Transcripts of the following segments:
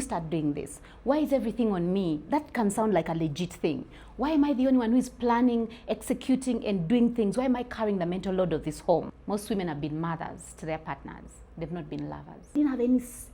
start doing this? Why is everything on me? That can sound like a legit thing. Why am I the only one who is planning, executing, and doing things? Why am I carrying the mental load of this home? Most women have been mothers to their partners. They've not been lovers. I didn't have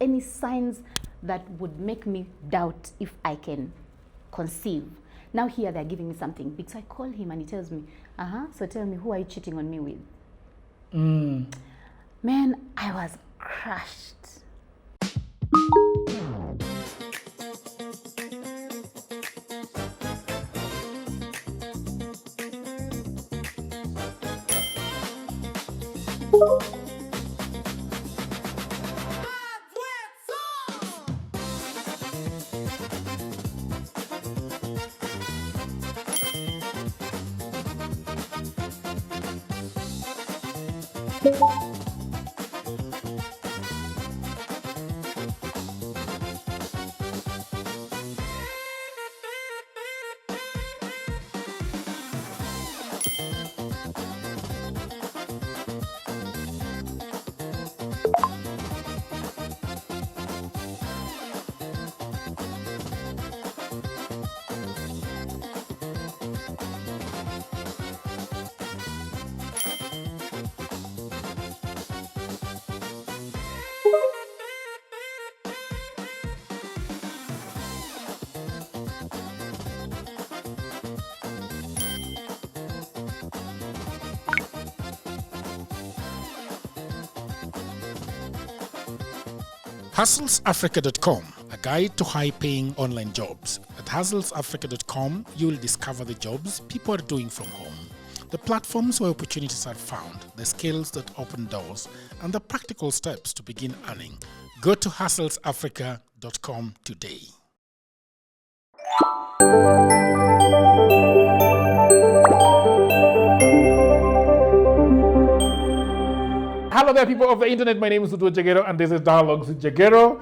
any signs that would make me doubt if I can conceive. Now here they're giving me something big. So I call him and he tells me, so tell me, who are you cheating on me with? Man, I was crushed. HustlesAfrica.com, a guide to high-paying online jobs. At HustlesAfrica.com, you will discover the jobs people are doing from home, the platforms where opportunities are found, the skills that open doors, and the practical steps to begin earning. Go to HustlesAfrica.com today. Hello there, people of the internet. My name is Udo Jagero, and this is Dialogues with Jagero.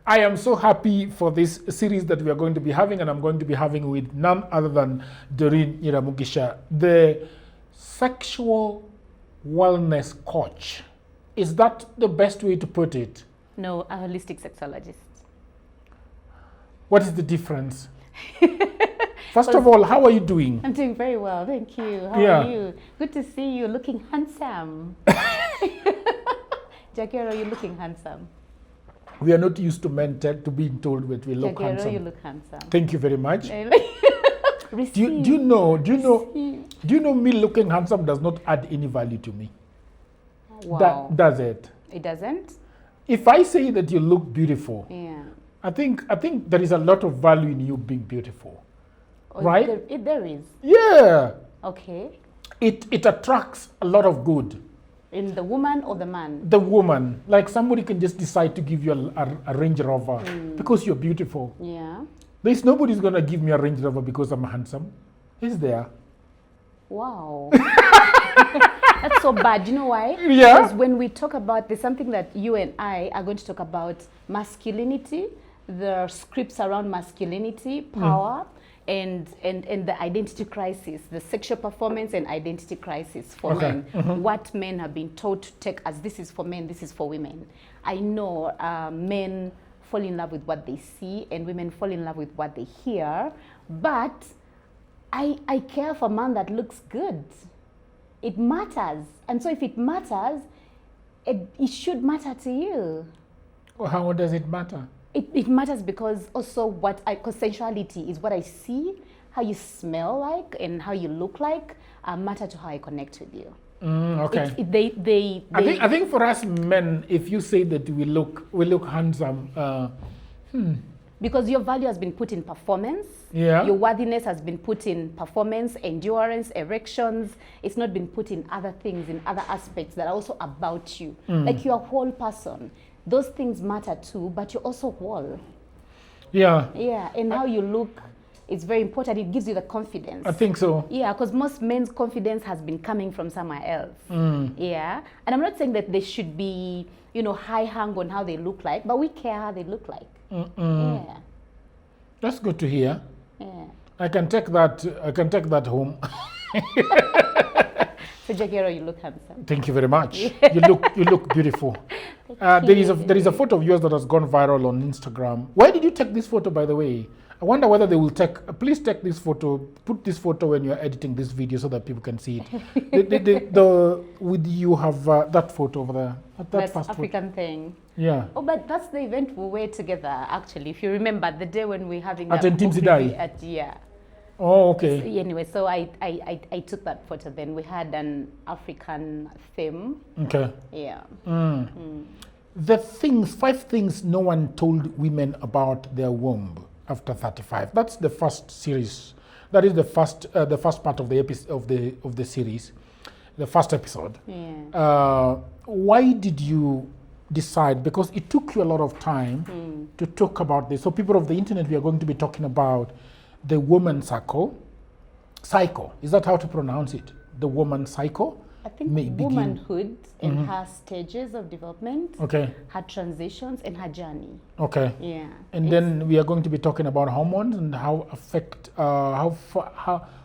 I am so happy for this series that we are going to be having, and I'm going to be having with none other than Doreen Nyiramugisha, the sexual wellness coach. Is that the best way to put it? No, a holistic sexologist. What is the difference? First of all, how are you doing? I'm doing very well, thank you. How are you? Good to see you, looking handsome. Jagero, you're looking handsome. We are not used to men to being told that we look Jagero, handsome. you look handsome. Thank you very much. Receive. Do you know me looking handsome does not add any value to me? Wow. Does it? It doesn't? If I say that you look beautiful, Yeah. I think there is a lot of value in you being beautiful. Right? There is. Yeah. Okay. It attracts a lot of good. In the woman or the man? The woman. Like somebody can just decide to give you a Range Rover because you're beautiful. Yeah. There's nobody's going to give me a Range Rover because I'm handsome. Is there? Wow. That's so bad. You know why? Yeah. Because when we talk about, there's something that you and I are going to talk about, masculinity, the scripts around masculinity, power, and the identity crisis, the sexual performance and identity crisis for men. What men have been taught to take as this is for men, this is for women. I know men fall in love with what they see and women fall in love with what they hear, but I care for a man that looks good. It matters. And so if it matters, it should matter to you. Well, how does it matter? It matters because also consensuality is what I see, how you smell like and how you look like matter to how I connect with you. Okay. I think for us men, if you say that we look handsome, because your value has been put in performance. Yeah. Your worthiness has been put in performance, endurance, erections. It's not been put in other things, in other aspects that are also about you. Like you're a whole person. Those things matter too, but you're also whole. Yeah. Yeah, and how you look is very important. It gives you the confidence. I think so. Yeah, because most men's confidence has been coming from somewhere else. Yeah, and I'm not saying that they should be, high hung on how they look like, but we care how they look like. Yeah. That's good to hear. Yeah. I can take that home. So Jagero, you look handsome. Thank you very much. You look beautiful. There is a photo of yours that has gone viral on Instagram. Why did you take this photo, by the way? I wonder whether they will please take this photo, put this photo when you're editing this video so that people can see it. With you have that photo over there. That's African thing. Yeah. Oh, but that's the event we were together, actually. If you remember, the day when we're having at that Intimsi Dai. Yeah. Oh, okay. So, anyway, so I took that photo then. We had an African theme. Okay. Yeah. The 5 things no one told women about their womb after 35. That's the first series. That is the first part of the series, the first episode. Yeah. Why did you decide? Because it took you a lot of time to talk about this. So people of the internet, we are going to be talking about the woman cycle. Is that how to pronounce it? The woman cycle? I think womanhood and her stages of development, okay, her transitions and her journey. Okay. Yeah. And then we are going to be talking about hormones and how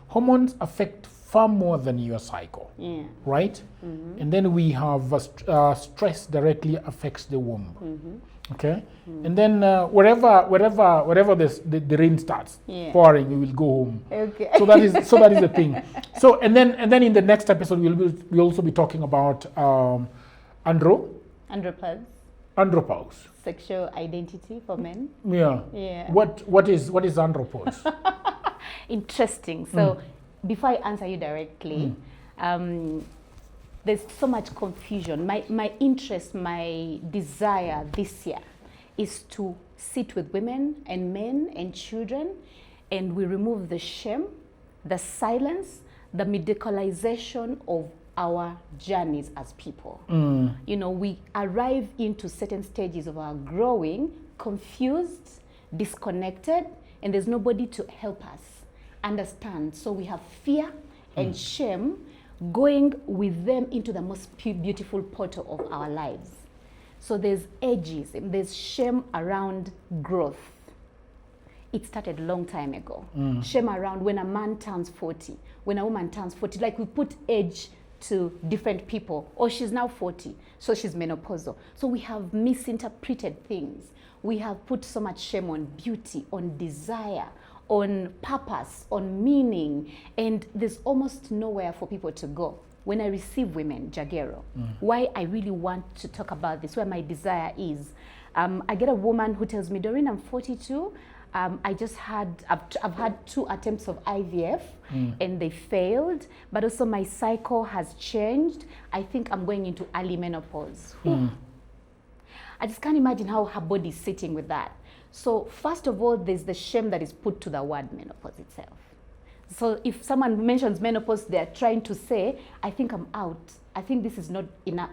hormones affect far more than your cycle. Yeah. Right? And then we have stress directly affects the womb. Okay. And then wherever the rain starts pouring, we will go home. Okay. So that is the thing. So and then in the next episode we'll also be talking about andropause, sexual identity for men. Yeah. Yeah. What is andropause? Interesting. So before I answer you directly, there's so much confusion. My interest, my desire this year is to sit with women and men and children, and we remove the shame, the silence, the medicalization of our journeys as people. You know, we arrive into certain stages of our growing, confused, disconnected, and there's nobody to help us understand. So we have fear and shame going with them into the most beautiful portal of our lives. So there's ageism, there's shame around growth. It started a long time ago. Shame around when a man turns 40, when a woman turns 40, like we put age to different people. Oh, she's now 40, so she's menopausal. So we have misinterpreted things. We have put so much shame on beauty, on desire, on purpose, on meaning, and there's almost nowhere for people to go. When I receive women, Jagero, why I really want to talk about this, where my desire is, I get a woman who tells me, Doreen, I'm 42, I've had 2 attempts of IVF and they failed, but also my cycle has changed. I think I'm going into early menopause. I just can't imagine how her body is sitting with that. So first of all, there's the shame that is put to the word menopause itself. So if someone mentions menopause, they're trying to say, I think I'm out. I think this is not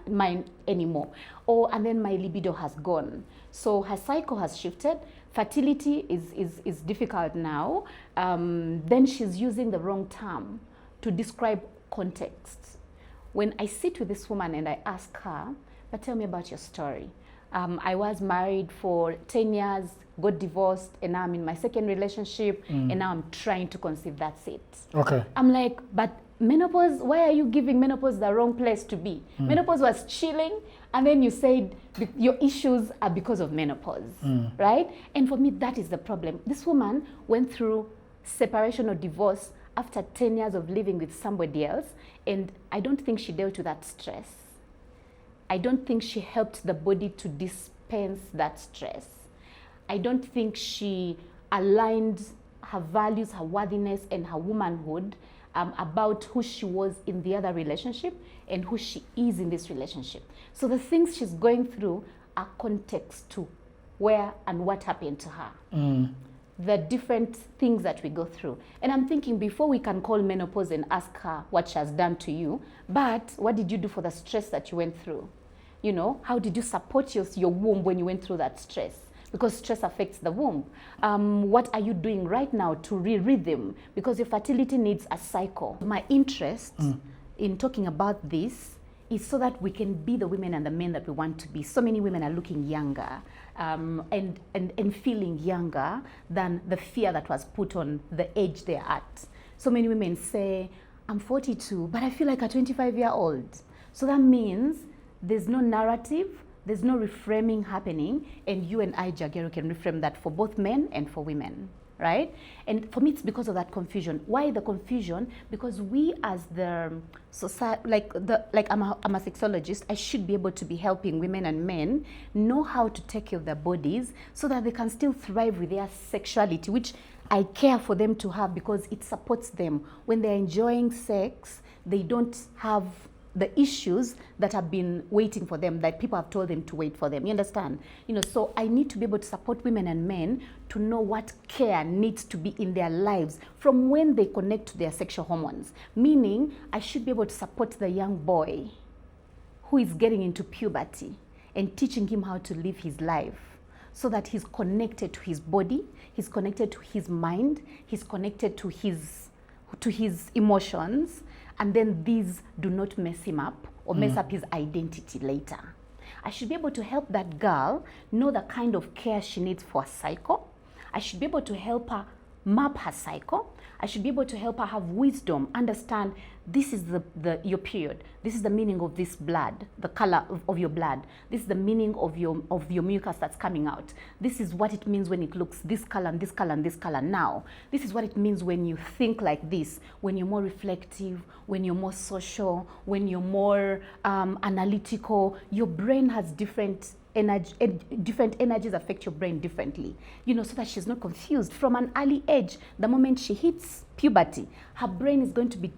mine anymore. And then my libido has gone. So her cycle has shifted. Fertility is difficult now. Then she's using the wrong term to describe context. When I sit with this woman and I ask her, but tell me about your story. I was married for 10 years, got divorced, and now I'm in my second relationship, and now I'm trying to conceive. That's it. Okay. I'm like, but menopause, why are you giving menopause the wrong place to be? Menopause was chilling, and then you said your issues are because of menopause, right? And for me, that is the problem. This woman went through separation or divorce after 10 years of living with somebody else, and I don't think she dealt with that stress. I don't think she helped the body to dispense that stress. I don't think she aligned her values, her worthiness, and her womanhood about who she was in the other relationship and who she is in this relationship. So the things she's going through are context to where and what happened to her. The different things that we go through. And I'm thinking, before we can call menopause and ask her what she has done to you, but what did you do for the stress that you went through? You know, how did you support your womb when you went through that stress? Because stress affects the womb. What are you doing right now to re-rhythm? Because your fertility needs a cycle. My interest in talking about this is so that we can be the women and the men that we want to be. So many women are looking younger and feeling younger than the fear that was put on the age they're at. So many women say, I'm 42, but I feel like a 25-year-old. So that means there's no narrative there's no reframing happening, and you and I, Jagero, can reframe that for both men and for women, right? And for me, it's because of that confusion. Why the confusion? Because we as the society, like I'm a sexologist, I should be able to be helping women and men know how to take care of their bodies so that they can still thrive with their sexuality, which I care for them to have because it supports them. When they're enjoying sex, they don't have the issues that have been waiting for them, that people have told them to wait for them. You understand? So I need to be able to support women and men to know what care needs to be in their lives from when they connect to their sexual hormones. Meaning, I should be able to support the young boy who is getting into puberty and teaching him how to live his life so that he's connected to his body, he's connected to his mind, he's connected to his emotions, and then these do not mess him up or mess up his identity later. I should be able to help that girl know the kind of care she needs for a cycle. I should be able to help her map her cycle. I should be able to help her have wisdom, understand this is your period. This is the meaning of this blood, the color of your blood. This is the meaning of your mucus that's coming out. This is what it means when it looks this color and this color and this color now. This is what it means when you think like this, when you're more reflective, when you're more social, when you're more analytical. Your brain has different energies affect your brain differently, so that she's not confused. From an early age, the moment she hits puberty, her brain is going to be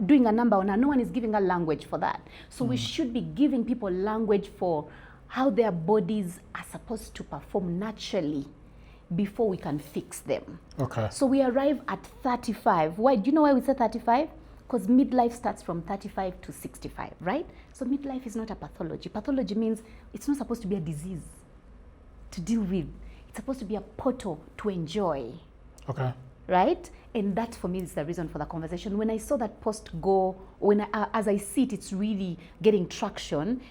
doing a number on her. No one is giving her language for that. So we should be giving people language for how their bodies are supposed to perform naturally before we can fix them. Okay. So we arrive at 35. Why? Do you know why we say 35? Because midlife starts from 35 to 65, right? So midlife is not a pathology. Pathology means it's not supposed to be a disease to deal with. It's supposed to be a portal to enjoy. Okay. Right? And that for me is the reason for the conversation. When I saw that post go, as I see it, it's really getting traction.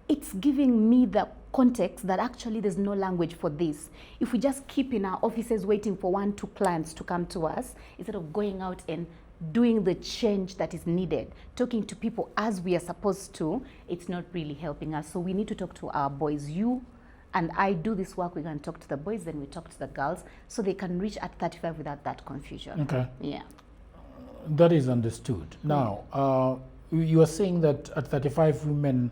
It's giving me the context that actually there's no language for this. If we just keep in our offices waiting for 1-2 clients to come to us, instead of going out and doing the change that is needed, talking to people as we are supposed to, it's not really helping us. So we need to talk to our boys. You and I do this work, we're going to talk to the boys, then we talk to the girls, so they can reach at 35 without that confusion. Okay. Yeah. That is understood. Now, you are saying that at 35, women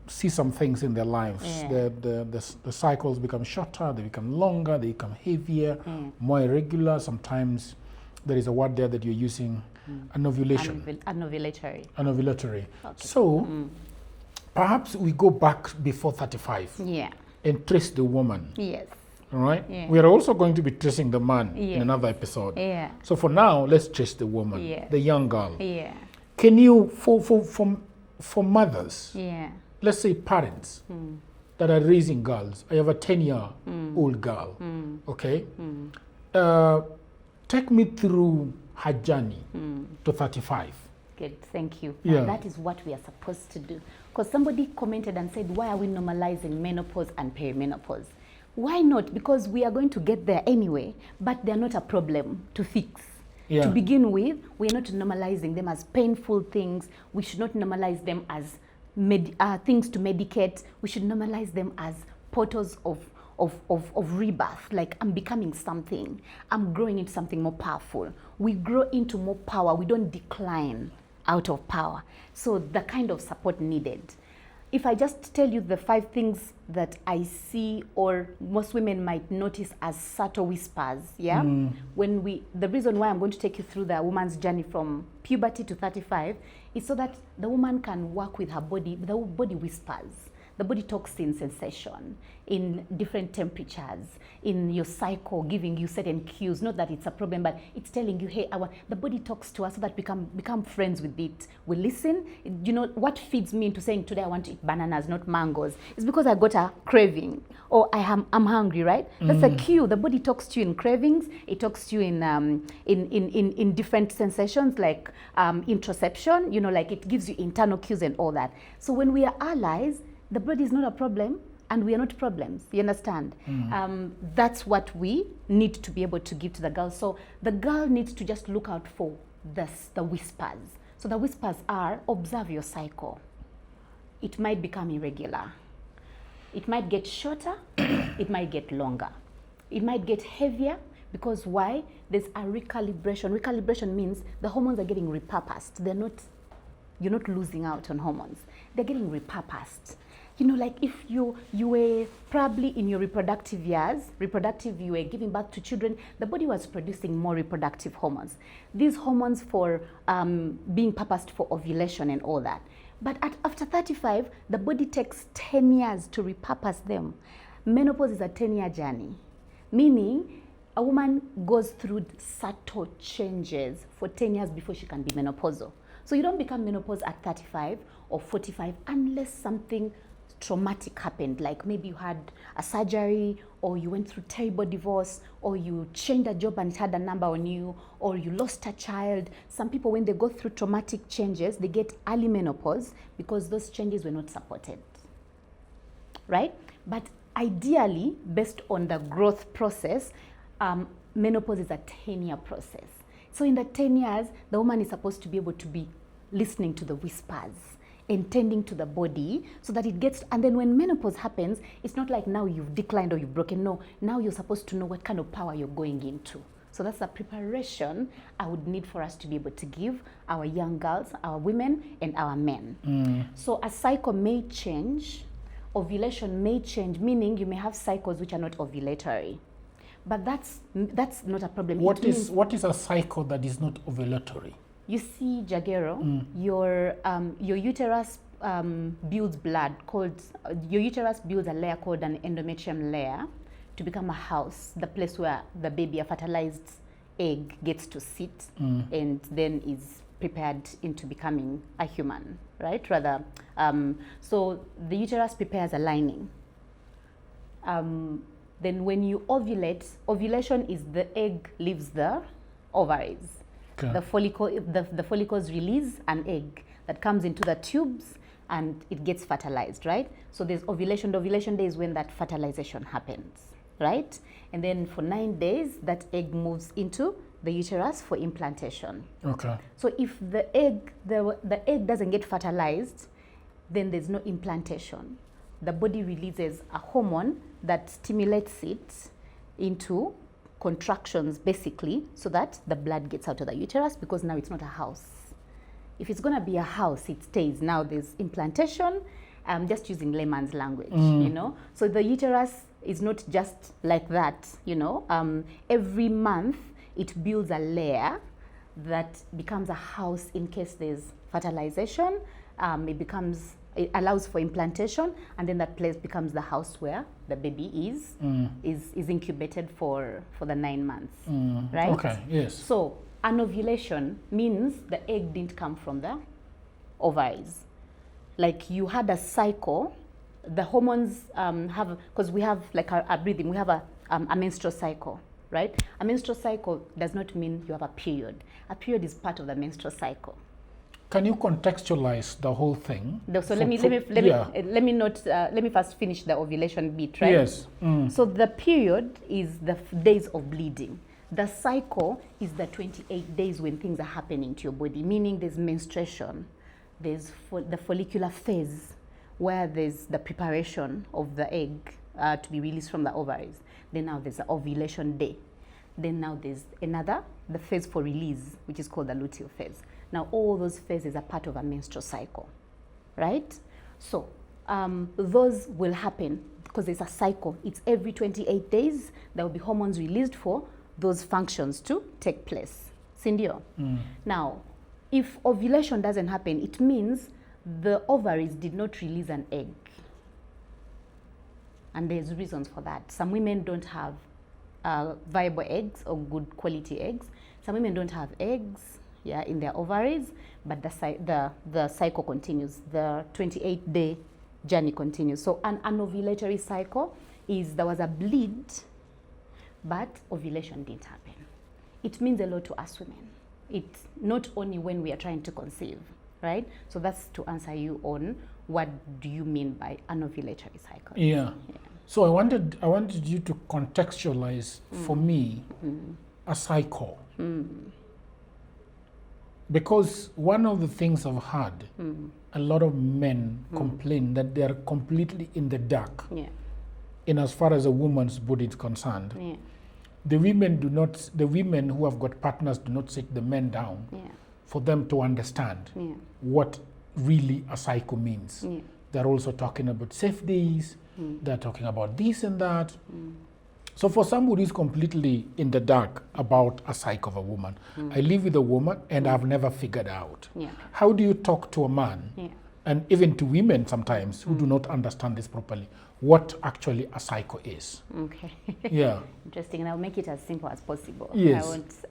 see some things in their lives. Yeah. The cycles become shorter, they become longer, they become heavier, more irregular. Sometimes there is a word there that you're using, anovulation. Anovulatory. Anovulatory. Okay. So, perhaps we go back before 35 and trace the woman. Yes. All right? Yeah. We are also going to be tracing the man in another episode. Yeah. So for now, let's trace the woman, the young girl. Yeah. Can you, for mothers, let's say parents that are raising girls, I have a 10-year-old girl, okay? Take me through her journey to 35. Good, thank you. Yeah. And that is what we are supposed to do. Because somebody commented and said, why are we normalizing menopause and perimenopause? Why not? Because we are going to get there anyway, but they're not a problem to fix. Yeah. To begin with, we're not normalizing them as painful things. We should not normalize them as things to medicate. We should normalize them as portals of rebirth. Like, I'm becoming something. I'm growing into something more powerful. We grow into more power. We don't decline out of power. So the kind of support needed. If I just tell you the 5 things that I see, or most women might notice as subtle whispers, the reason why I'm going to take you through the woman's journey from puberty to 35 is so that the woman can work with her body. The body whispers. The body talks in sensation, in different temperatures, in your cycle, giving you certain cues. Not that it's a problem, but it's telling you, hey, the body talks to us so that we can become friends with it. We listen. You know, what feeds me into saying, today I want to eat bananas, not mangoes, is because I got a craving, or I'm hungry, right? That's a cue. The body talks to you in cravings. It talks to you in different sensations, like introception, like it gives you internal cues and all that. So when we are allies, the body is not a problem, and we are not problems. You understand? That's what we need to be able to give to the girl. So the girl needs to just look out for the whispers. So the whispers are, observe your cycle. It might become irregular. It might get shorter, it might get longer. It might get heavier because why? There's a recalibration. Recalibration means the hormones are getting repurposed. You're not losing out on hormones. They're getting repurposed. You know, like if you were probably in your reproductive years, you were giving birth to children, the body was producing more reproductive hormones. These hormones for being purposed for ovulation and all that. But after 35, the body takes 10 years to repurpose them. Menopause is a 10-year journey, meaning a woman goes through subtle changes for 10 years before she can be menopausal. So you don't become menopause at 35 or 45 unless something traumatic happened, like maybe you had a surgery, or you went through terrible divorce, or you changed a job and it had a number on you, or you lost a child. Some people, when they go through traumatic changes, they get early menopause because those changes were not supported, right? But ideally, based on the growth process, menopause is a 10-year process. So in the 10 years, the woman is supposed to be able to be listening to the whispers and tending to the body so that it gets, and then when menopause happens, it's not like now you've declined or you've broken. No, now you're supposed to know what kind of power you're going into. So that's the preparation I would need for us to be able to give our young girls, our women, and our men. So a cycle may change, ovulation may change, meaning you may have cycles which are not ovulatory. But that's not a problem. What is a cycle that is not ovulatory? You see, Jagero, your uterus builds blood your uterus builds a layer called an endometrium layer to become a house, the place where the baby, a fertilized egg, gets to sit and then is prepared into becoming a human, right? So the uterus prepares a lining. Then when you ovulate, ovulation is the egg leaves the ovaries. Okay. The follicles release an egg that comes into the tubes and it gets fertilized, right? So there's ovulation. The ovulation day is when that fertilization happens, right? And then for 9 days, that egg moves into the uterus for implantation. Okay. So if the egg doesn't get fertilized, then there's no implantation. The body releases a hormone that stimulates it into contractions, basically, so that the blood gets out of the uterus, because now it's not a house. If it's going to be a house, it stays. Now there's implantation. I'm just using layman's language, you know. So the uterus is not just like that, you know. Every month it builds a layer that becomes a house in case there's fertilization. It allows for implantation, and then that place becomes the house where the baby is incubated for the 9 months, right? Okay, yes. So anovulation means the egg didn't come from the ovaries. Like you had a cycle, the hormones because we have like our breathing, we have a menstrual cycle, right? A menstrual cycle does not mean you have a period. A period is part of the menstrual cycle. Can you contextualize the whole thing? So let me first finish the ovulation bit, right? Yes. So the period is the days of bleeding. The cycle is the 28 days when things are happening to your body, meaning there's menstruation, there's the follicular phase where there's the preparation of the egg to be released from the ovaries. Then now there's the ovulation day. Then now there's the phase for release, which is called the luteal phase. Now, all those phases are part of a menstrual cycle, right? So those will happen because there's a cycle. It's every 28 days there will be hormones released for those functions to take place. Sindio. Now, if ovulation doesn't happen, it means the ovaries did not release an egg. And there's reasons for that. Some women don't have viable eggs or good quality eggs. Some women don't have eggs in their ovaries, but the cycle continues. The 28-day journey continues. So an anovulatory cycle is there was a bleed, but ovulation didn't happen. It means a lot to us women. It's not only when we are trying to conceive, right? So that's to answer you on what do you mean by anovulatory cycle. Yeah. So I wanted you to contextualize for me a cycle. Because one of the things I've heard a lot of men complain that they are completely in the dark Yeah. in as far as a woman's body is concerned. Yeah. The women who have got partners do not sit the men down Yeah. for them to understand Yeah. what really a cycle means. Yeah. They're also talking about safe days, they're talking about this and that. So for somebody who's completely in the dark about a psyche of a woman, I live with a woman and I've never figured out. Yeah. How do you talk to a man, Yeah. and even to women sometimes who do not understand this properly, what actually a psycho is? Okay. Yeah. Interesting, and I'll make it as simple as possible. Yes.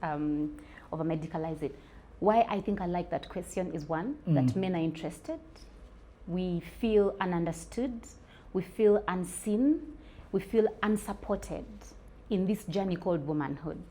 I won't over medicalize it. Why I think I like that question is one, that men are interested. We feel ununderstood. We feel unseen. We feel unsupported in this journey called womanhood.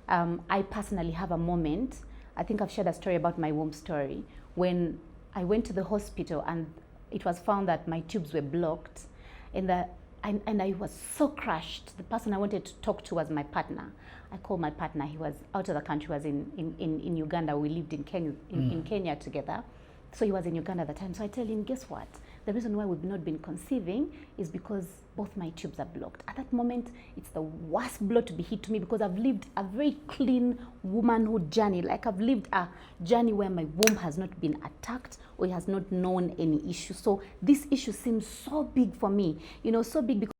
I personally have a moment, I think I've shared a story about my womb story, when I went to the hospital and it was found that my tubes were blocked, and I was so crushed. The person I wanted to talk to was my partner. I called my partner. He was out of the country, was in Uganda. We lived in Kenya together. So he was in Uganda at the time. So I tell him, guess what? The reason why we've not been conceiving is because both my tubes are blocked. At that moment, it's the worst blow to be hit to me, because I've lived a very clean womanhood journey. Like, I've lived a journey where my womb has not been attacked or it has not known any issue. So this issue seems so big for me, so big because